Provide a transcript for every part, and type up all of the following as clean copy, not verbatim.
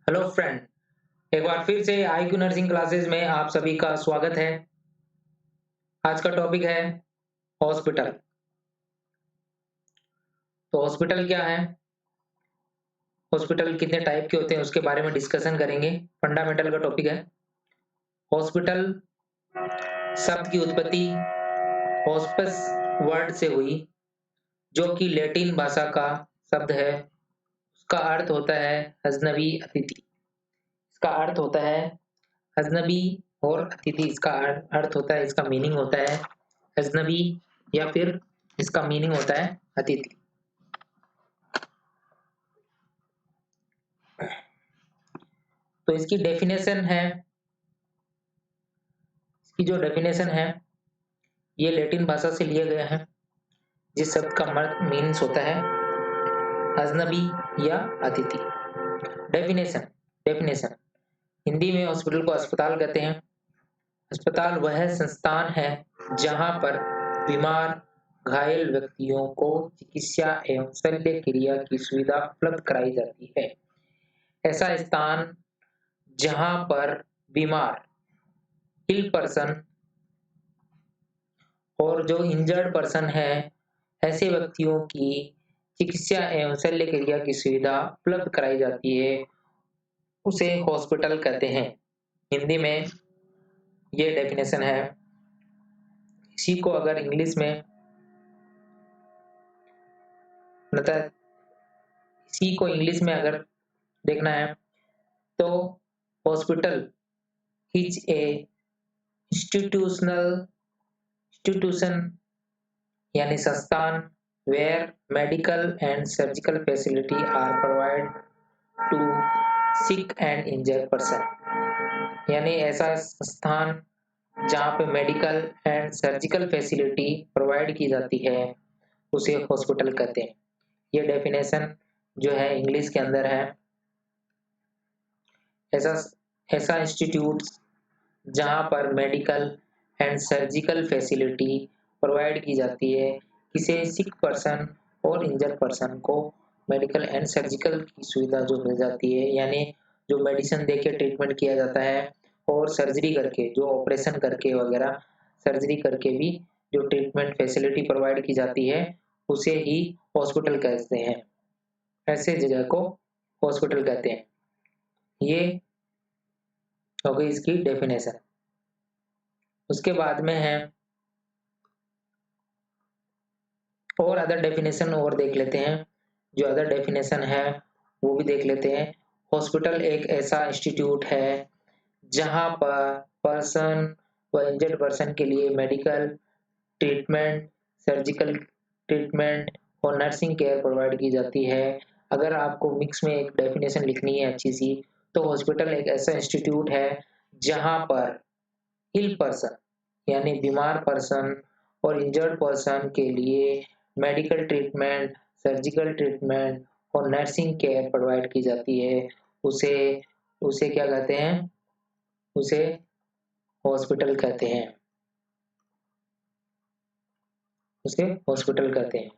Hello friend. एक बार फिर से आईक्यू नर्सिंग क्लासेस में आप सभी का स्वागत है। आज का टॉपिक है हॉस्पिटल। तो हॉस्पिटल क्या है, हॉस्पिटल कितने टाइप के होते हैं उसके बारे में डिस्कशन करेंगे। फंडामेंटल का टॉपिक है। हॉस्पिटल शब्द की उत्पत्ति हॉस्पिस वर्ड से हुई, जो कि लैटिन भाषा का शब्द है। उसका अर्थ होता है अजनबी अतिथि। इसका अर्थ होता है अजनबी और अतिथि। इसका अर्थ होता है, इसका मीनिंग होता है अजनबी, या फिर इसका मीनिंग होता है अतिथि। तो इसकी डेफिनेशन है, इसकी जो डेफिनेशन है ये लैटिन भाषा से लिया गया है, जिस शब्द का मीन्स होता है अजनबी या अतिथि। डेफिनेशन डेफिनेशन हिंदी में हॉस्पिटल को अस्पताल कहते हैं। अस्पताल वह संस्थान है जहां पर बीमार घायल व्यक्तियों को चिकित्सा एवं शल्य क्रिया की सुविधा उपलब्ध कराई जाती है। ऐसा स्थान जहां पर बीमार इल पर्सन और जो इंजर्ड पर्सन है, ऐसे व्यक्तियों की चिकित्सा एवं शल्य क्रिया की सुविधा उपलब्ध कराई जाती है, उसे हॉस्पिटल कहते हैं। हिंदी में ये डेफिनेशन है। इसी को अगर इंग्लिश में मतलब इसी को इंग्लिश में अगर देखना है तो हॉस्पिटल इज ए इंस्टीट्यूशन यानी संस्थान where medical and surgical facility are provide to sick and injured person. यानी ऐसा संस्थान जहाँ पे medical and surgical facility provide की जाती है, उसे हॉस्पिटल कहते हैं। ये डेफिनेशन जो है इंग्लिश के अंदर है। ऐसा ऐसा इंस्टीट्यूट जहाँ पर medical and surgical facility provide की जाती है, किसी सिक पर्सन और इंजर्ड पर्सन को मेडिकल एंड सर्जिकल की सुविधा जो मिल जाती है, यानी जो मेडिसिन दे के ट्रीटमेंट किया जाता है और सर्जरी करके जो ऑपरेशन करके वगैरह सर्जरी करके भी जो ट्रीटमेंट फैसिलिटी प्रोवाइड की जाती है, उसे ही हॉस्पिटल कहते हैं। ऐसे जगह को हॉस्पिटल कहते हैं। ये हो गई इसकी डेफिनेशन। उसके बाद में है और अदर डेफिनेशन और देख लेते हैं। जो अदर डेफिनेशन है वो भी देख लेते हैं। हॉस्पिटल एक ऐसा इंस्टीट्यूट है जहां पर पर्सन व इंजर्ड पर्सन के लिए मेडिकल ट्रीटमेंट, सर्जिकल ट्रीटमेंट और नर्सिंग केयर प्रोवाइड की जाती है। अगर आपको मिक्स में एक डेफिनेशन लिखनी है अच्छी सी, तो हॉस्पिटल एक ऐसा इंस्टीट्यूट है जहां पर इल पर्सन यानी बीमार पर्सन और इंजर्ड पर्सन के लिए मेडिकल ट्रीटमेंट, सर्जिकल ट्रीटमेंट और नर्सिंग केयर प्रोवाइड की जाती है। उसे उसे क्या कहते हैं? उसे हॉस्पिटल कहते हैं। उसे हॉस्पिटल कहते हैं।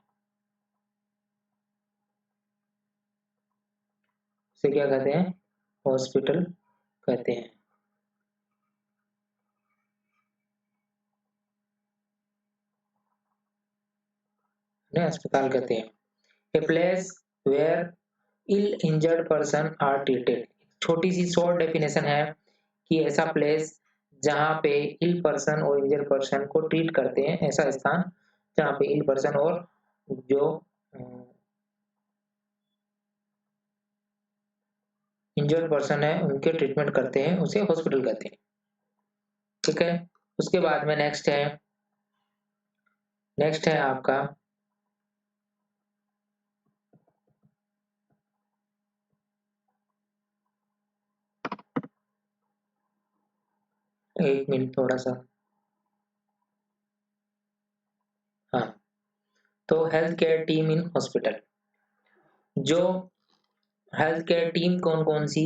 उसे क्या कहते हैं? हॉस्पिटल कहते हैं। उन्हें अस्पताल कहते हैं। A place where ill injured person are treated. छोटी सी शॉर्ट डेफिनेशन है कि ऐसा प्लेस जहाँ पे इल पर्सन और इंजर्ड पर्सन को ट्रीट करते हैं, ऐसा स्थान जहाँ पे इल पर्सन और जो इंजर्ड पर्सन है उनके ट्रीटमेंट करते हैं, उसे हॉस्पिटल कहते हैं। ठीक है। उसके बाद में नेक्स्ट है आपका एक मिनट थोड़ा सा। हाँ, तो health care team in hospital. जो हेल्थ केयर टीम कौन कौन सी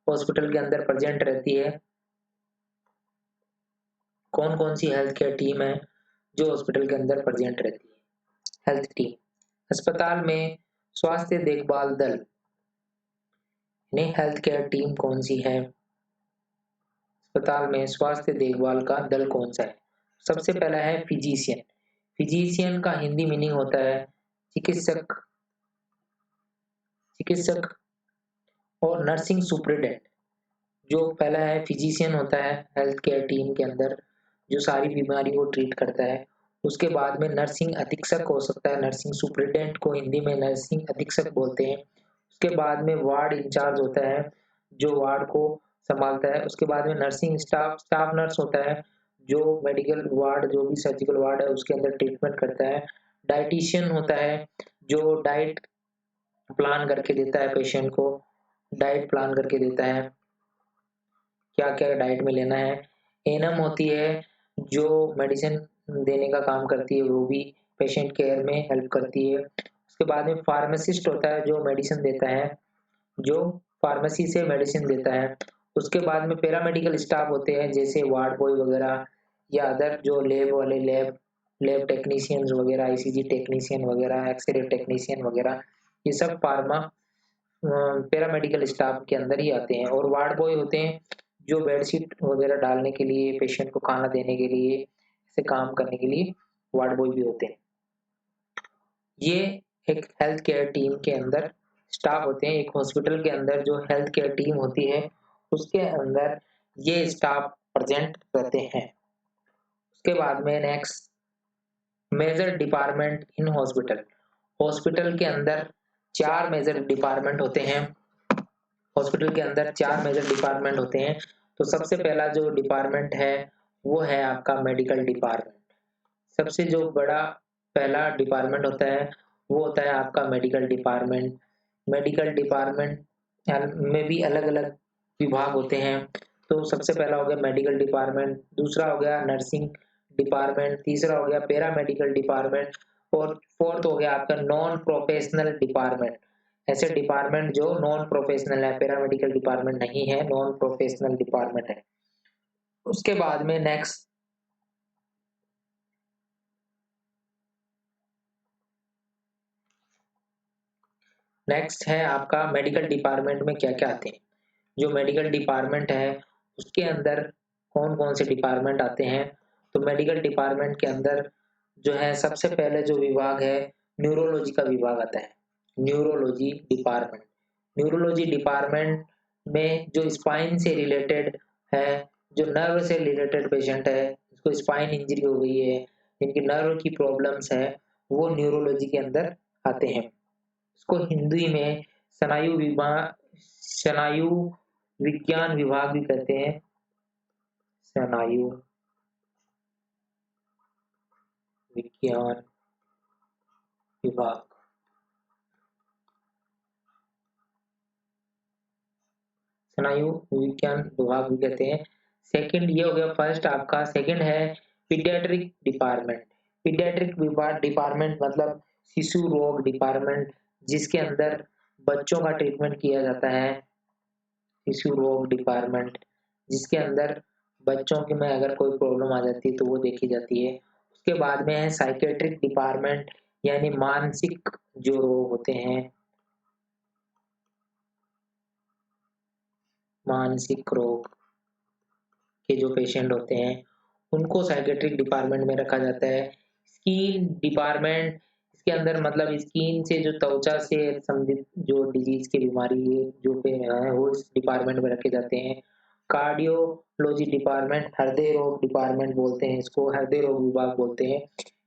हॉस्पिटल के अंदर प्रेजेंट रहती है, कौन कौन सी हेल्थ केयर टीम है जो हॉस्पिटल के अंदर प्रेजेंट रहती है? हेल्थ टीम अस्पताल में स्वास्थ्य देखभाल दल, यानी हेल्थ केयर टीम कौन सी है, अस्पताल में स्वास्थ्य देखभाल का दल कौन सा है। सबसे पहला है फिजिशियन। फिजिशियन का हिंदी मीनिंग होता है चिकित्सक, चिकित्सक और नर्सिंग सुपरिटेंडेंट। जो पहला है फिजिशियन होता है हेल्थ केयर टीम के अंदर, जो सारी बीमारी को ट्रीट करता है। उसके बाद में नर्सिंग अधीक्षक हो सकता है, नर्सिंग सुपरिटेंडेंट को हिंदी में नर्सिंग अधीक्षक बोलते हैं। उसके बाद में वार्ड इंचार्ज होता है, जो वार्ड को संभालता है। उसके बाद में नर्सिंग स्टाफ, स्टाफ नर्स होता है, जो मेडिकल वार्ड, जो भी सर्जिकल वार्ड है उसके अंदर ट्रीटमेंट करता है। डाइटिशियन होता है, जो डाइट प्लान करके देता है पेशेंट को, डाइट प्लान करके देता है क्या क्या डाइट में लेना है। एएनएम होती है, जो मेडिसिन देने का काम करती है, वो भी पेशेंट केयर में हेल्प करती है। उसके बाद में फार्मासिस्ट होता है, जो मेडिसिन देता है, जो फार्मेसी से मेडिसिन देता है। उसके बाद में पैरामेडिकल स्टाफ होते हैं, जैसे वार्ड बॉय वगैरह या अदर जो लैब वाले, लैब लैब टेक्नीशियंस वगैरह, आईसीजी टेक्नीशियन वगैरह, एक्सरे टेक्नीशियन वगैरह, ये सब फार्मा पैरामेडिकल स्टाफ के अंदर ही आते हैं। और वार्ड बॉय होते हैं, जो बेडशीट वगैरह डालने के लिए, पेशेंट को खाना देने के लिए, ऐसे काम करने के लिए वार्ड बॉय भी होते हैं। ये एक हेल्थ केयर टीम के अंदर स्टाफ होते हैं। एक हॉस्पिटल के अंदर जो हेल्थ केयर टीम होती है, उसके अंदर ये स्टाफ प्रेजेंट रहते हैं। उसके बाद में next, major department in hospital. Hospital के अंदर 4 मेजर डिपार्टमेंट होते हैं। हॉस्पिटल के अंदर 4 मेजर डिपार्टमेंट होते हैं। तो सबसे पहला जो डिपार्टमेंट है वो है आपका मेडिकल डिपार्टमेंट। सबसे जो बड़ा पहला डिपार्टमेंट होता है वो होता है आपका मेडिकल डिपार्टमेंट। मेडिकल डिपार्टमेंट में भी अलग अलग विभाग होते हैं। तो सबसे पहला हो गया मेडिकल डिपार्टमेंट, दूसरा हो गया नर्सिंग डिपार्टमेंट, तीसरा हो गया पैरामेडिकल डिपार्टमेंट, और फोर्थ हो गया आपका नॉन प्रोफेशनल डिपार्टमेंट। ऐसे डिपार्टमेंट जो नॉन प्रोफेशनल है, पैरामेडिकल डिपार्टमेंट नहीं है, नॉन प्रोफेशनल डिपार्टमेंट है। उसके बाद में नेक्स्ट है आपका मेडिकल डिपार्टमेंट में क्या क्या आते हैं। जो मेडिकल डिपार्टमेंट है उसके अंदर कौन कौन से डिपार्टमेंट आते हैं। तो मेडिकल डिपार्टमेंट के अंदर जो है सबसे पहले जो विभाग है, न्यूरोलॉजी का विभाग आता है। न्यूरोलॉजी डिपार्टमेंट, न्यूरोलॉजी डिपार्टमेंट में जो स्पाइन से रिलेटेड है, जो नर्व से रिलेटेड पेशेंट है, जिसको स्पाइन इंजरी हो गई है, जिनकी नर्व की प्रॉब्लम्स है, वो न्यूरोलॉजी के अंदर आते हैं। इसको हिंदी में स्नायु विभाग, स्नायु विज्ञान विभाग भी कहते हैं। स्नायु विज्ञान विभाग, स्नायु विज्ञान विभाग भी कहते हैं। सेकंड ये हो गया, फर्स्ट आपका। सेकंड है पीडियाट्रिक डिपार्टमेंट। पीडियाट्रिक डिपार्टमेंट मतलब शिशु रोग डिपार्टमेंट, जिसके अंदर बच्चों का ट्रीटमेंट किया जाता है। शिशु रोग डिपार्टमेंट, जिसके अंदर बच्चों के में अगर कोई प्रॉब्लम आ जाती है तो वो देखी जाती है। उसके बाद में है साइकेट्रिक डिपार्टमेंट, यानी मानसिक जो रोग होते हैं, मानसिक रोग के जो पेशेंट होते हैं उनको साइकेट्रिक डिपार्टमेंट में रखा जाता है। स्किन डिपार्टमेंट, इसके अंदर मतलब स्किन से जो त्वचा से संबंधित जो डिजीज की बीमारी है जो पे है वो इस डिपार्टमेंट में रखे जाते हैं। कार्डियोलॉजी डिपार्टमेंट, हृदय रोग डिपार्टमेंट बोलते हैं इसको, हृदय रोग विभाग बोलते हैं।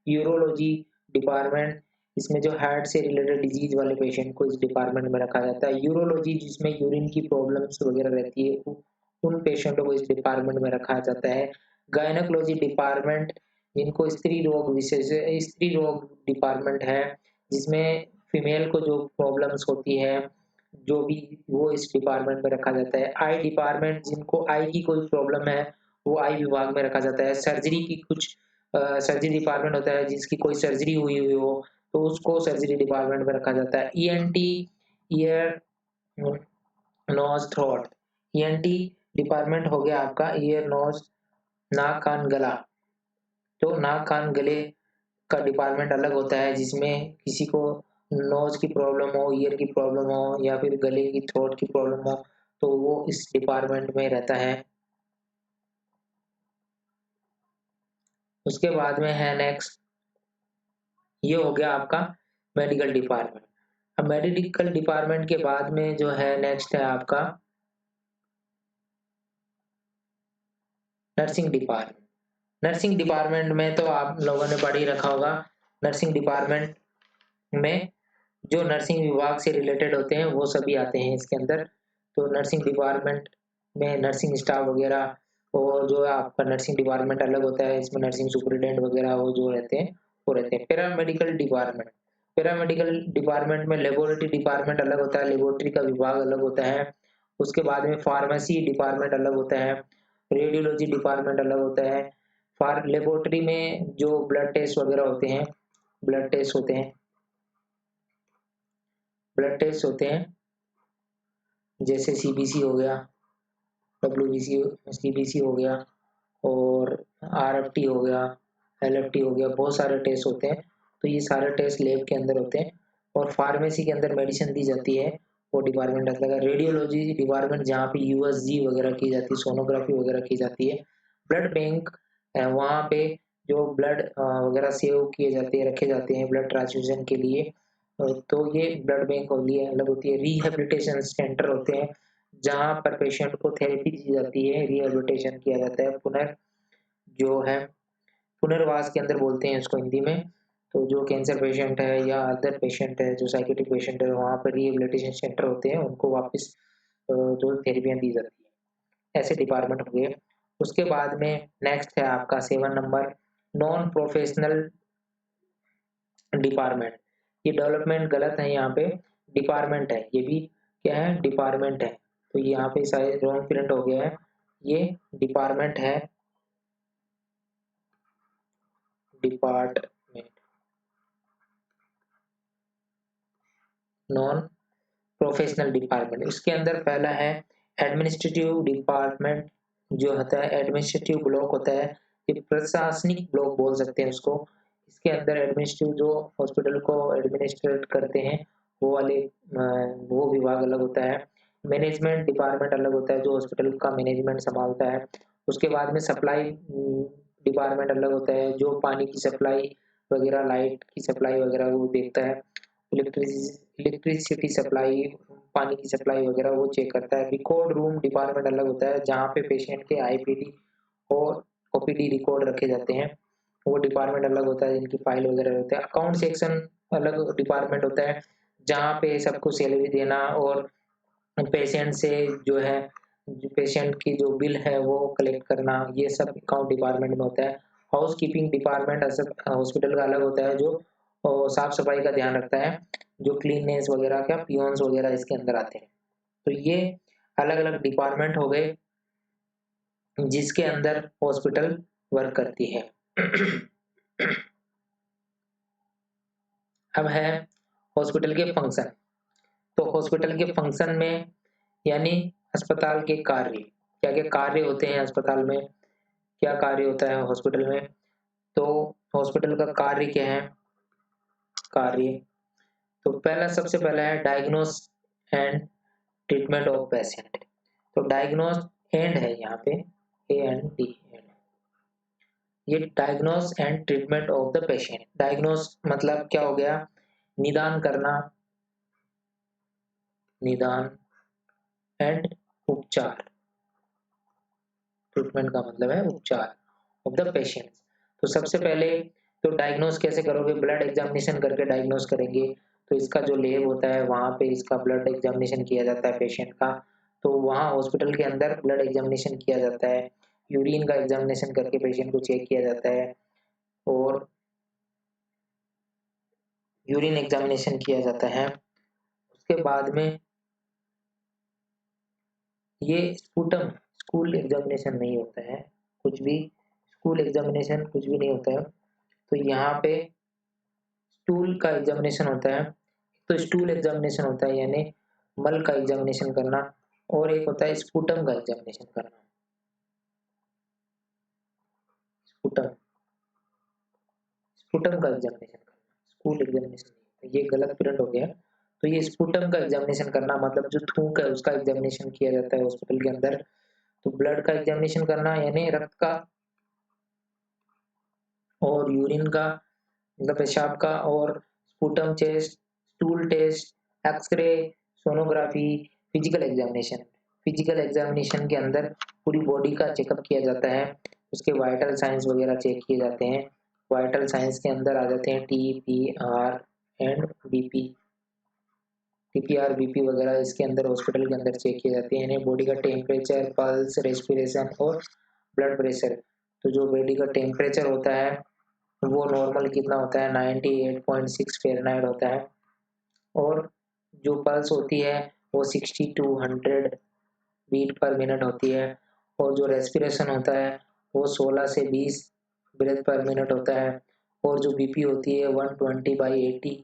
यूरोलॉजी डिपार्टमेंट, इसमें जो हार्ट से रिलेटेड डिजीज वाले पेशेंट को इस डिपार्टमेंट में रखा जाता है। यूरोलॉजी, जिसमें यूरिन की प्रॉब्लम्स वगैरह रहती है, उन पेशेंटों को इस डिपार्टमेंट में रखा जाता है। गायनोकोलॉजी डिपार्टमेंट, जिनको स्त्री रोग विशेष, स्त्री रोग डिपार्टमेंट है, जिसमें फीमेल को जो प्रॉब्लम्स होती है जो भी, वो इस डिपार्टमेंट में रखा जाता है। आई डिपार्टमेंट, जिनको आई की कोई प्रॉब्लम है वो आई विभाग में रखा जाता है। सर्जरी की कुछ सर्जरी डिपार्टमेंट होता है, जिसकी कोई सर्जरी हुई हुई हो तो उसको सर्जरी डिपार्टमेंट में रखा जाता है। ENT, ear nose throat, ENT department हो गया आपका ईयर नोज नाक कान गला। तो नाक कान गले का डिपार्टमेंट अलग होता है, जिसमें किसी को नोज की प्रॉब्लम हो, ईयर की प्रॉब्लम हो या फिर गले की थ्रोट की प्रॉब्लम हो तो वो इस डिपार्टमेंट में रहता है। उसके बाद में है नेक्स्ट, ये हो गया आपका मेडिकल डिपार्टमेंट। अब मेडिकल डिपार्टमेंट के बाद में जो है नेक्स्ट है आपका नर्सिंग डिपार्टमेंट। नर्सिंग डिपार्टमेंट में तो आप लोगों ने पढ़ ही रखा होगा। नर्सिंग डिपार्टमेंट में जो नर्सिंग विभाग से रिलेटेड होते हैं वो सभी आते हैं इसके अंदर। तो नर्सिंग डिपार्टमेंट में नर्सिंग स्टाफ वगैरह, और जो आपका नर्सिंग डिपार्टमेंट अलग होता है, इसमें नर्सिंग सुपरिटेंडेंट वगैरह वो जो रहते हैं वो रहते हैं। पैरामेडिकल डिपार्टमेंट, पैरामेडिकल डिपार्टमेंट में लेबोरेटरी डिपार्टमेंट अलग होता है, लेबोरेटरी का विभाग अलग होता है। उसके बाद में फार्मेसी डिपार्टमेंट अलग होता है, रेडियोलॉजी डिपार्टमेंट अलग होता है। फार लेबोरेटरी में जो ब्लड टेस्ट वगैरह होते हैं, ब्लड टेस्ट होते हैं, ब्लड टेस्ट होते हैं जैसे सीबीसी हो गया, डब्ल्यूबीसी, सीबीसी हो गया और आरएफटी हो गया, एलएफटी हो गया, बहुत सारे टेस्ट होते हैं। तो ये सारे टेस्ट लैब के अंदर होते हैं। और फार्मेसी के अंदर मेडिसिन दी जाती है, वो डिपार्टमेंट आता है। रेडियोलॉजी डिपार्टमेंट जहाँ पे यूएसजी वगैरह की जाती है, सोनोग्राफी वगैरह की जाती है। ब्लड बैंक वहाँ पे जो ब्लड वगैरह सेव किए जाते हैं, रखे जाते हैं ब्लड ट्रांसफ्यूजन के लिए। तो ये ब्लड बैंक होती है, अलग होती है। रिहेबिलिटेशन सेंटर होते हैं जहाँ पर पेशेंट को थेरेपी दी जाती है, रिहेबिलिटेशन किया जाता है, जो है पुनर्वास के अंदर बोलते हैं इसको हिंदी में। तो जो कैंसर पेशेंट है या अदर पेशेंट है, जो साइकेट्रिक पेशेंट है, वहाँ पर रिहेबिलिटेशन सेंटर होते हैं, उनको वापस जो थेरेपियाँ दी जाती है। ऐसे डिपार्टमेंट हो गए। उसके बाद में नेक्स्ट है आपका 7 नंबर, नॉन प्रोफेशनल डिपार्टमेंट। ये डेवलपमेंट गलत है यहाँ पे, डिपार्टमेंट है ये भी, क्या है, डिपार्टमेंट है। तो यहाँ पे शायद रॉन्ग प्रिंट हो गया है, ये डिपार्टमेंट है, डिपार्टमेंट, नॉन प्रोफेशनल डिपार्टमेंट। इसके अंदर पहला है एडमिनिस्ट्रेटिव डिपार्टमेंट, जो होता है एडमिनिस्ट्रेटिव ब्लॉक होता है, ये प्रशासनिक ब्लॉक बोल सकते हैं उसको। इसके अंदर एडमिनिस्ट्रेटिव जो हॉस्पिटल को एडमिनिस्ट्रेट करते हैं वो वाले वो विभाग अलग होता है। मैनेजमेंट डिपार्टमेंट अलग होता है, जो हॉस्पिटल का मैनेजमेंट संभालता है। उसके बाद में सप्लाई डिपार्टमेंट अलग होता है, जो पानी की सप्लाई वगैरह, लाइट की सप्लाई वगैरह वो देखता है। इलेक्ट्रिसिटी सप्लाई, पानी की सप्लाई वगैरह वो चेक करता है। रिकॉर्ड रूम डिपार्टमेंट अलग होता है, जहाँ पे पेशेंट के आईपीडी और ओपीडी रिकॉर्ड रखे जाते हैं, वो डिपार्टमेंट अलग होता है, जिनकी फाइल वगैरह रहते हैं। अकाउंट सेक्शन अलग डिपार्टमेंट होता है, जहाँ पे सबको सैलरी देना और पेशेंट से जो है, पेशेंट की जो बिल है वो कलेक्ट करना, ये सब अकाउंट डिपार्टमेंट में होता है। हाउस कीपिंग डिपार्टमेंट हॉस्पिटल का अलग होता है, जो साफ सफाई का ध्यान रखता है, जो क्लीननेस वगैरह का पियोन्स वगैरह इसके अंदर आते हैं। तो ये अलग अलग डिपार्टमेंट हो गए जिसके अंदर हॉस्पिटल वर्क करती है। अब है हॉस्पिटल के फंक्शन। तो हॉस्पिटल के फंक्शन में यानी अस्पताल के कार्य, क्या क्या कार्य होते हैं अस्पताल में, क्या कार्य होता है हॉस्पिटल में। तो हॉस्पिटल का कार्य क्या है, कार्य, तो पहला सबसे पहला है diagnose and treatment of patient. तो डायग्नोस एंड है यहाँ पे, ए एंड डी, ये diagnose and treatment of the patient. Diagnose मतलब क्या हो गया, निदान करना, निदान एंड उपचार, ट्रीटमेंट का मतलब है उपचार ऑफ द पेशेंट। तो सबसे पहले तो डायग्नोस कैसे करोगे, ब्लड एग्जामिनेशन करके डायग्नोस करेंगे। तो इसका जो लैब होता है वहाँ पे इसका ब्लड एग्जामिनेशन किया जाता है पेशेंट का। तो वहाँ हॉस्पिटल के अंदर ब्लड एग्जामिनेशन किया जाता है, यूरिन का एग्जामिनेशन करके पेशेंट को चेक किया जाता है, और यूरिन एग्जामिनेशन किया जाता है। उसके बाद में ये स्पूटम, स्कूल एग्जामिनेशन नहीं होता है कुछ भी, स्कूल एग्जामिनेशन कुछ भी नहीं होता है। तो यहाँ पे स्टूल का एग्जामिनेशन होता है। तो स्टूल एग्जामिनेशन होता है यानी मल का एग्जामिनेशन करना, और एक होता है स्पूटम का एग्जामिनेशन करना, स्पूटम, स्पूटम का एग्जामिनेशन करना, स्कूल एग्जामिनेशन। ये गलत प्रिंट हो गया। तो ये स्पुटम का एग्जामिनेशन करना, मतलब जो थूक है उसका एग्जामिनेशन किया जाता है हॉस्पिटल के अंदर। तो ब्लड का एग्जामिनेशन करना यानी रक्त का और यूरिन का, मतलब पेशाब का, और sputum test, stool test, X ray, sonography, physical examination. Physical examination के अंदर पूरी बॉडी का चेकअप किया जाता है, उसके वाइटल साइंस वगैरह चेक किए जाते हैं। वाइटल साइंस के अंदर आ जाते हैं TPR and BP। TPR BP वगैरह इसके अंदर हॉस्पिटल के अंदर चेक किए जाते हैं, यानी बॉडी का टेम्परेचर, पल्स, रेस्पिरेशन और ब्लड प्रेशर। तो जो बॉडी का टेम्परेचर होता है वो नॉर्मल कितना होता है, 98.6 फ़ारेनहाइट होता है। और जो पल्स होती है वो 60 to 100 बीट पर मिनट होती है। और जो रेस्पिरेशन होता है वो 16 से 20 ब्रेथ पर मिनट होता है। और जो बीपी होती है 120/80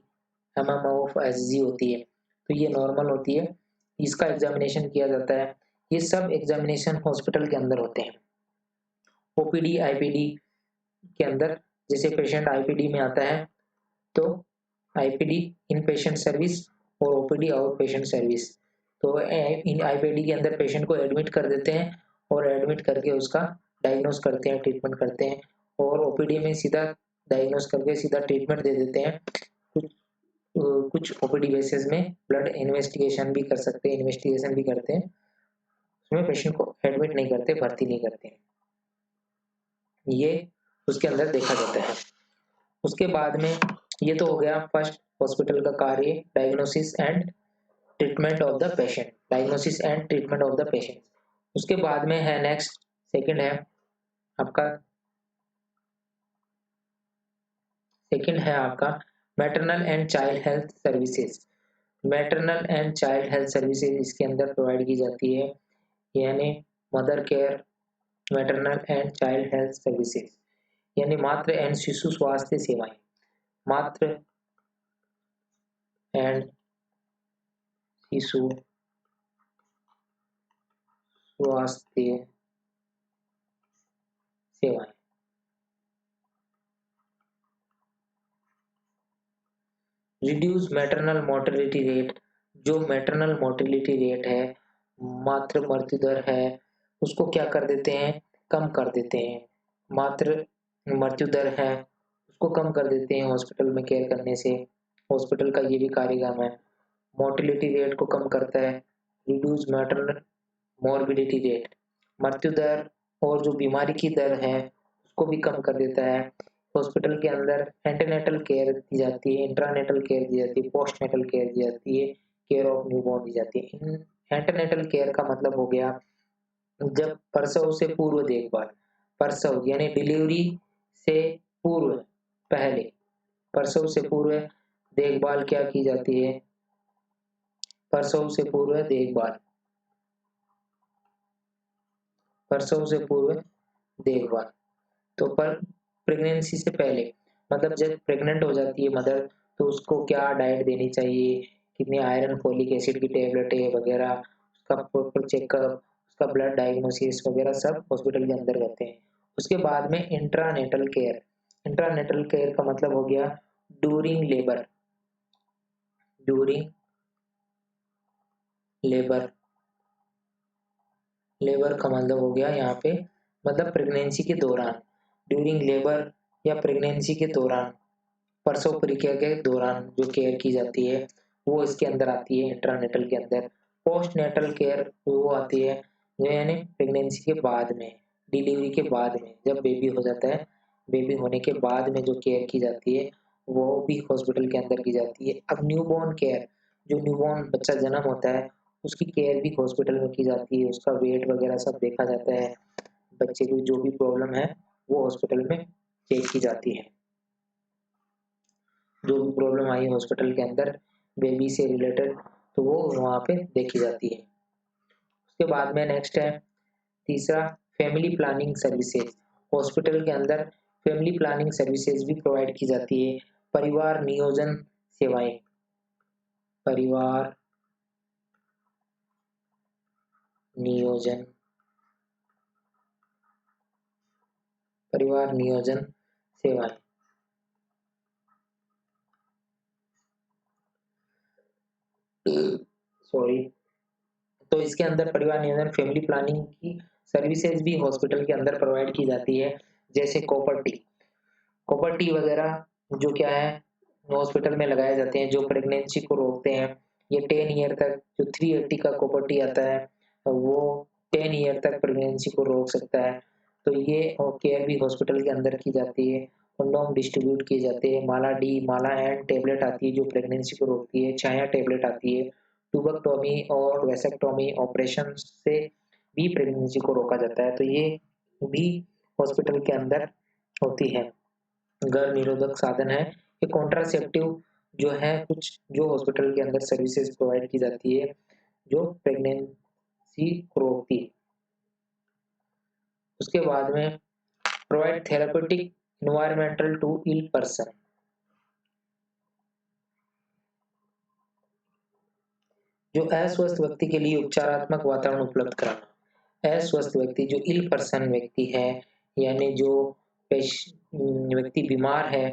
mmOf/Sg होती है। तो ये नॉर्मल होती है, इसका एग्जामिनेशन किया जाता है। ये सब एग्जामिनेशन हॉस्पिटल के अंदर होते हैं। OPD IPD के अंदर, जैसे पेशेंट IPD में आता है तो IPD इन पेशेंट सर्विस और OPD आउट पेशेंट सर्विस। तो इन IPD के अंदर पेशेंट को एडमिट कर देते हैं और एडमिट करके उसका डायग्नोस करते हैं, ट्रीटमेंट करते हैं। और OPD में सीधा डायग्नोस करके सीधा ट्रीटमेंट दे देते हैं। कुछ OPD बेसिस में ब्लड इन्वेस्टिगेशन भी कर सकते हैं, इन्वेस्टिगेशन भी करते हैं, उसमें पेशेंट को एडमिट नहीं करते, भर्ती नहीं करते। ये उसके अंदर देखा जाता है। उसके बाद में ये तो हो गया फर्स्ट हॉस्पिटल का कार्य, diagnosis and treatment of the patient, diagnosis and treatment of the patient. उसके बाद में है नेक्स्ट, सेकंड है आपका, सेकंड है आपका maternal and child health services. Maternal and child health services इसके अंदर प्रोवाइड की जाती है, यानी mother care, maternal and child health services, यानी मातृ एंड शिशु स्वास्थ्य सेवाएं। मातृ एंड शिशु स्वास्थ्य सेवाएं। रिड्यूस मैटरनल मोर्टेलिटी रेट, जो मैटरनल मोर्टेलिटी रेट है, मातृ मृत्यु दर है, उसको क्या कर देते हैं, कम कर देते हैं। मातृ मृत्यु दर है उसको कम कर देते हैं हॉस्पिटल में केयर करने से। हॉस्पिटल का ये भी कार्यक्रम है, मोर्टेलिटी रेट को कम करता है। रिड्यूस मैटरनल मॉर्बिडिटी रेट, मृत्यु दर और जो बीमारी की दर है उसको भी कम कर देता है। हॉस्पिटल के अंदर एंटीनेटल केयर दी जाती है, इंट्रानेटल केयर दी जाती है, पोस्टनेटल केयर दी जाती है, केयर ऑफ न्यूबॉर्न दी जाती है। एंटीनेटल केयर का मतलब हो गया जब प्रसव से पूर्व देखभाल, प्रसव यानी डिलीवरी से पूर्व, पहले प्रसव से पूर्व देखभाल क्या की जाती है, प्रसव से पूर्व देखभाल, प्रसव से पूर्व देखभाल। तो पर प्रेगनेंसी से पहले, मतलब जब प्रेग्नेंट हो जाती है मदर तो उसको क्या डाइट देनी चाहिए, कितने आयरन फोलिक एसिड की टेबलेट है वगैरह, उसका प्रॉपर चेकअप, उसका ब्लड डायग्नोसिस वगैरह सब हॉस्पिटल के अंदर रहते हैं। उसके बाद में इंट्रानेटल केयर, इंट्रानेटल केयर का मतलब हो गया during labour, during labour, labour का मतलब हो गया यहाँ पे मतलब प्रेगनेंसी के दौरान, ड्यूरिंग लेबर या प्रेगनेंसी के दौरान, प्रसव प्रक्रिया के दौरान जो केयर की जाती है वो इसके अंदर आती है इंट्रानेटल के अंदर। पोस्ट नेटल केयर वो आती है जो यानी प्रेगनेंसी के बाद में, डिलीवरी के बाद में, जब बेबी हो जाता है, बेबी होने के बाद में जो केयर की जाती है वो भी हॉस्पिटल के अंदर की जाती है। अब न्यूबॉर्न केयर, जो न्यूबॉर्न बच्चा जन्म होता है उसकी केयर भी हॉस्पिटल में की जाती है, उसका वेट वगैरह सब देखा जाता है, बच्चे को जो भी प्रॉब्लम है वो हॉस्पिटल में चेक की जाती है। जो भी प्रॉब्लम आई हॉस्पिटल के अंदर बेबी से रिलेटेड तो वो वहाँ पे देखी जाती है। उसके बाद में नेक्स्ट है तीसरा, फैमिली प्लानिंग सर्विसेज। हॉस्पिटल के अंदर फैमिली प्लानिंग सर्विसेज भी प्रोवाइड की जाती है। परिवार नियोजन सेवाएं, परिवार नियोजन, परिवार नियोजन सेवाएं। सॉरी। तो इसके अंदर परिवार नियोजन, फैमिली प्लानिंग की सर्विसेज भी हॉस्पिटल के अंदर प्रोवाइड की जाती है, जैसे कॉपर टी वगैरह जो क्या है हॉस्पिटल में लगाए जाते हैं, जो प्रेगनेंसी को रोकते हैं। ये 10 ईयर तक जो 380 का कॉपर टी आता है वो 10 ईयर तक प्रेगनेंसी को रोक सकता है। तो ये केयर भी हॉस्पिटल के अंदर की जाती है। कंडोम डिस्ट्रीब्यूट किए जाते हैं। माला डी, माला एंड टेबलेट आती है जो प्रेगनेंसी को रोकती है। छाया टेबलेट आती है। ट्यूबेक्टोमी और वेसेक्टोमी ऑपरेशन से भी प्रेगनेंसी को रोका जाता है। तो ये भी हॉस्पिटल के अंदर होती है। गर्भ निरोधक साधन है। ये कॉन्ट्रासेप्टिव जो है कुछ जो हॉस्पिटल के अंदर सर्विसेज प्रोवाइड की जाती है जो प्रेगनेंसी को रोकती है। उसके बाद में provide therapeutic environmental to ill person. जो अस्वस्थ व्यक्ति के लिए उपचारात्मक वातावरण उपलब्ध कराना। अस्वस्थ व्यक्ति जो इल पर्सन व्यक्ति है, यानी जो व्यक्ति बीमार है,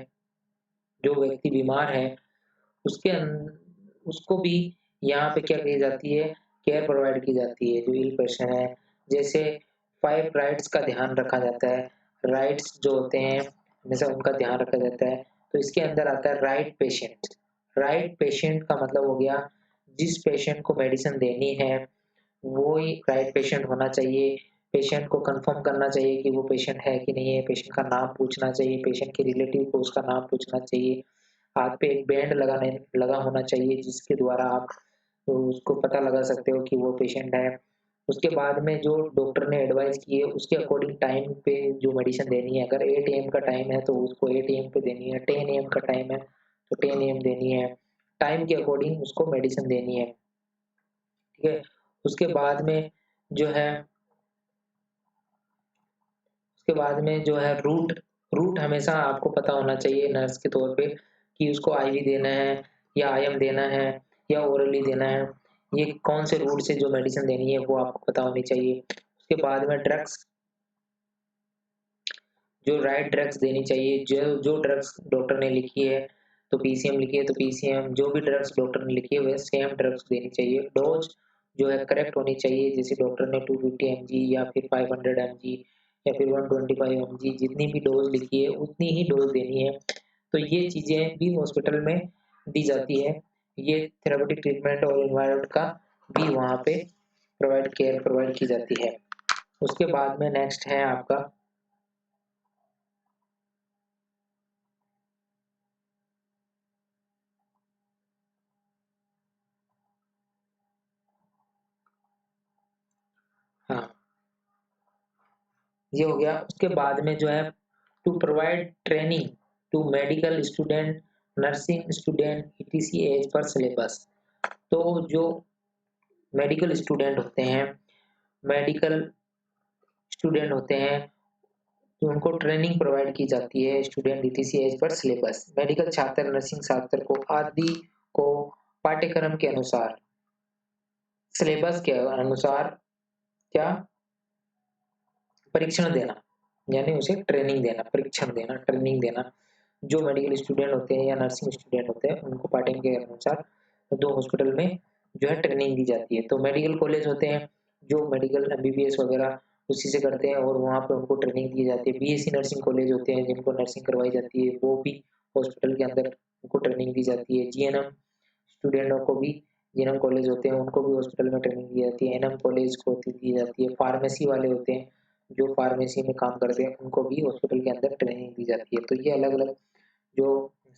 जो व्यक्ति बीमार है उसको भी यहाँ पे क्या की जाती है, केयर प्रोवाइड की जाती है जो इल पर्सन है। जैसे 5 राइट्स का ध्यान रखा जाता है। राइट्स जो होते हैं हमेशा उनका ध्यान रखा जाता है। तो इसके अंदर आता है राइट पेशेंट। राइट पेशेंट का मतलब हो गया जिस पेशेंट को मेडिसिन देनी है वो ही राइट पेशेंट होना चाहिए। पेशेंट को कंफर्म करना चाहिए कि वो पेशेंट है कि नहीं है। पेशेंट का नाम पूछना चाहिए। पेशेंट के रिलेटिव को उसका नाम पूछना चाहिए। हाथ पे एक बैंड लगा होना चाहिए जिसके द्वारा आप तो उसको पता लगा सकते हो कि वो पेशेंट है। उसके बाद में जो डॉक्टर ने एडवाइस की है उसके अकॉर्डिंग टाइम पे जो मेडिसिन देनी है। अगर 8 AM का टाइम है तो उसको 8 AM पे देनी है। 10 AM का टाइम है तो 10 AM देनी है। टाइम के अकॉर्डिंग उसको मेडिसिन देनी है। ठीक है। उसके बाद में जो है उसके बाद में जो है रूट हमेशा आपको पता होना चाहिए नर्स के तौर पे कि उसको आईवी देना है या आईएम देना है या ओरली देना है। ये कौन से रूट से जो मेडिसिन देनी है वो आपको पता होनी चाहिए। उसके बाद में ड्रग्स, जो राइट ड्रग्स देनी चाहिए। जो जो ड्रग्स डॉक्टर ने लिखी है तो पीसीएम लिखी है तो पीसीएम, जो भी ड्रग्स डॉक्टर ने लिखी है वह सेम ड्रग्स देनी चाहिए। डोज जो है करेक्ट होनी चाहिए। जैसे डॉक्टर ने 250 mg या फिर 500 mg या फिर 125 mg जितनी भी डोज लिखी है उतनी ही डोज देनी है। तो ये चीजें भी हॉस्पिटल में दी जाती है। ये थेरापेटिक ट्रीटमेंट और एनवायरनमेंट का भी वहाँ पे केयर प्रोवाइड की जाती है। उसके बाद में नेक्स्ट है आपका हाँ ये हो गया। उसके बाद में जो है to provide training to medical student, nursing student ETC as per syllabus. तो जो मेडिकल स्टूडेंट होते हैं, मेडिकल स्टूडेंट होते हैं तो उनको ट्रेनिंग प्रोवाइड की जाती है student ETC as per syllabus. Medical छात्र, नर्सिंग छात्र को आदि को पाठ्यक्रम के अनुसार सिलेबस के अनुसार क्या परीक्षण देना, यानी उसे ट्रेनिंग देना, परीक्षण देना, ट्रेनिंग देना। जो मेडिकल स्टूडेंट होते हैं या नर्सिंग स्टूडेंट होते हैं उनको पाठ्यक्रम के अनुसार दो हॉस्पिटल में जो है ट्रेनिंग दी जाती है। तो मेडिकल कॉलेज होते हैं जो मेडिकल MBBS वगैरह उसी से करते हैं और वहाँ पे उनको ट्रेनिंग दी जाती है। BSc नर्सिंग कॉलेज होते हैं जिनको नर्सिंग करवाई जाती है वो भी हॉस्पिटल के अंदर उनको ट्रेनिंग दी जाती है। GNM स्टूडेंटों को भी GNM कॉलेज होते हैं उनको भी हॉस्पिटल में ट्रेनिंग दी जाती है। NM कॉलेज को दी जाती है। फार्मेसी वाले होते हैं जो फार्मेसी में काम करते हैं उनको भी हॉस्पिटल के अंदर ट्रेनिंग दी जाती है। तो ये अलग अलग जो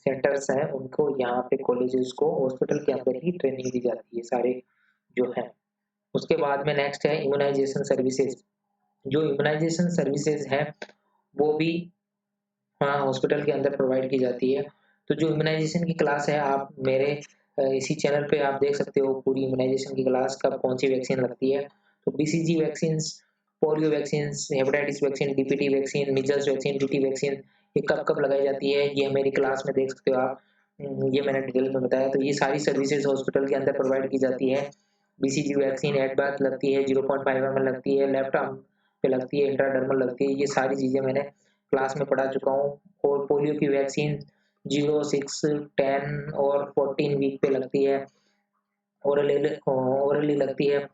सेंटर्स हैं उनको यहाँ पे कॉलेजेस को हॉस्पिटल के अंदर ही ट्रेनिंग दी जाती है सारे जो है। उसके बाद में नेक्स्ट है इम्यूनाइजेशन सर्विसेज। जो इम्यूनाइजेशन सर्विसेज है वो भी हाँ हॉस्पिटल के अंदर प्रोवाइड की जाती है। तो जो इम्यूनाइजेशन की क्लास है आप मेरे इसी चैनल पे आप देख सकते हो पूरी इम्यूनाइजेशन की क्लास कब कौन सी वैक्सीन लगती है। तो BCG vaccine, polio vaccine, hepatitis vaccine, DPT vaccine, measles vaccine, TT vaccine ये कब कब लगाई जाती है ये मेरी क्लास में देख सकते हो आप। ये मैंने डिटेल में बताया। तो ये सारी सर्विसेज हॉस्पिटल के अंदर प्रोवाइड की जाती है। BCG वैक्सीन एट बर्थ लगती है, 0.5 ml लगती है, लेफ्ट आर्म पे लगती है, इंट्राडर्मल लगती है। ये सारी चीजें मैंने क्लास में पढ़ा चुका हूँ। और पोलियो की वैक्सीन 0, 6, 10 और 14 वीक पे लगती है। ओरली लगती है,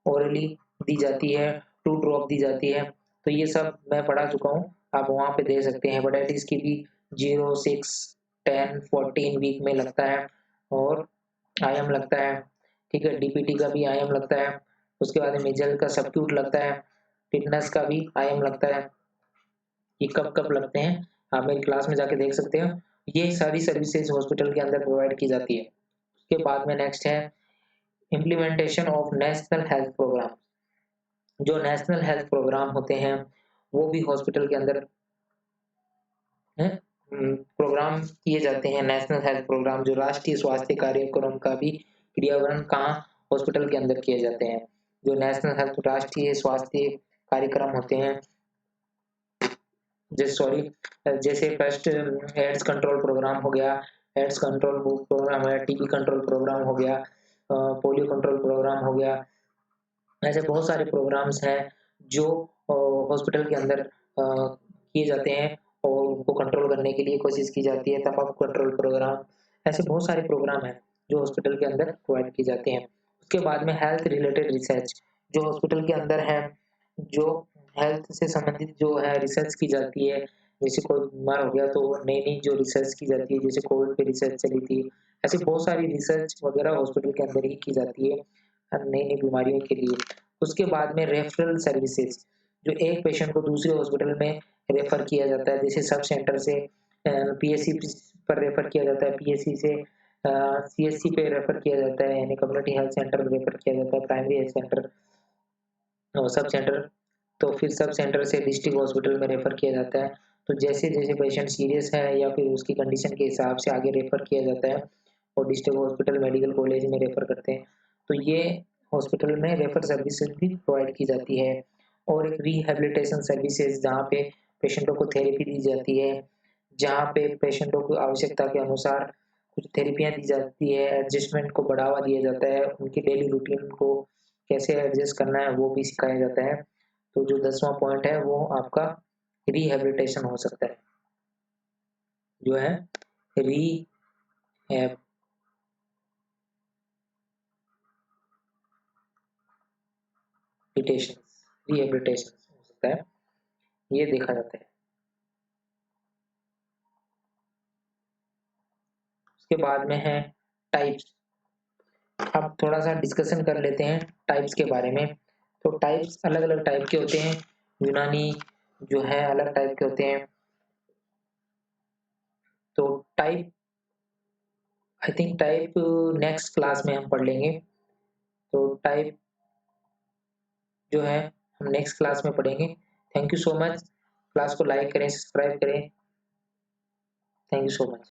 ओरली दी जाती है, 2 ड्रॉप दी जाती है। तो ये सब मैं पढ़ा चुका हूँ, आप वहाँ पे देख सकते हैं। हेपेटाइटिस की भी 0, 6, 10, 14 वीक में लगता है और आईएम लगता है, ठीक है। डीपीटी का भी आईएम लगता है। उसके बाद मेजल का सबक्यूट लगता है, टिटनेस का भी आईएम लगता है। ये कब कब लगते हैं आप मेरी क्लास में जाके देख सकते हो। ये सारी सर्विसेज हॉस्पिटल के अंदर प्रोवाइड की जाती है। उसके बाद में नेक्स्ट है implementation of national health programme. जो नेशनल हेल्थ प्रोग्राम होते हैं वो भी हॉस्पिटल के अंदर प्रोग्राम किए जाते हैं। नेशनल हेल्थ प्रोग्राम जो राष्ट्रीय स्वास्थ्य कार्यक्रम का भी क्रियान्वयन कहाँ हॉस्पिटल के अंदर किए जाते हैं। जो नेशनल हेल्थ राष्ट्रीय स्वास्थ्य कार्यक्रम होते हैं, जैसे फर्स्ट एड्स कंट्रोल प्रोग्राम हो गया, एड्स कंट्रोल प्रोग्राम है, टीबी कंट्रोल प्रोग्राम हो गया, पोलियो कंट्रोल प्रोग्राम हो गया। ऐसे बहुत सारे प्रोग्राम्स हैं जो हॉस्पिटल के अंदर किए जाते हैं और उनको कंट्रोल करने के लिए कोशिश की जाती है। तंबाकू कंट्रोल प्रोग्राम, ऐसे बहुत सारे प्रोग्राम हैं जो हॉस्पिटल के अंदर प्रोवाइड की जाते हैं। उसके बाद में हेल्थ रिलेटेड रिसर्च जो हॉस्पिटल के अंदर है, जो हेल्थ से संबंधित जो है रिसर्च की जाती है। जैसे कोई बीमार हो गया तो नई नई जो रिसर्च की जाती है, जैसे कोविड पे रिसर्च चली थी, ऐसी बहुत सारी रिसर्च वगैरह हॉस्पिटल के अंदर ही की जाती है नई नई बीमारियों के लिए। उसके बाद में रेफरल सर्विसेज, जो एक पेशेंट को दूसरे हॉस्पिटल में रेफर किया जाता है, जैसे सब सेंटर से पीएससी पर रेफर किया जाता है, पीएससी से सीएससी पे रेफर किया जाता है, यानी कम्युनिटी हेल्थ सेंटर रेफर किया जाता है, प्राइमरी हेल्थ सेंटर और सब सेंटर, तो फिर सब सेंटर से डिस्ट्रिक्ट हॉस्पिटल में रेफर किया जाता है। तो जैसे जैसे पेशेंट सीरियस है या फिर उसकी कंडीशन के हिसाब से आगे रेफर किया जाता है और डिस्ट्रिक्ट हॉस्पिटल मेडिकल कॉलेज में रेफर करते हैं। तो ये हॉस्पिटल में रेफर सर्विसेज भी प्रोवाइड की जाती है। और एक रिहेबिलिटेशन सर्विसेज जहाँ पे पेशेंटों को थेरेपी दी जाती है, जहाँ पे पेशेंटों को आवश्यकता के अनुसार कुछ थेरेपियाँ दी जाती है, एडजस्टमेंट को बढ़ावा दिया जाता है, उनकी डेली रूटीन को कैसे एडजस्ट करना है वो भी सिखाया जाता है। तो जो 10वां पॉइंट है वो आपका रिहेबिलिटेशन हो सकता है, जो है रिहेबिलिटेशन रिहेबिलिटेशन हो सकता है, ये देखा जाता है। उसके बाद में है टाइप्स। अब थोड़ा सा डिस्कशन कर लेते हैं टाइप्स के बारे में। तो टाइप्स अलग अलग टाइप के होते हैं, यूनानी जो है अलग टाइप के होते हैं। तो type I think type next class में हम पढ़ लेंगे। तो टाइप जो है हम नेक्स्ट क्लास में पढ़ेंगे। Thank you so much. Class को लाइक करें, सब्सक्राइब करें। Thank you so much.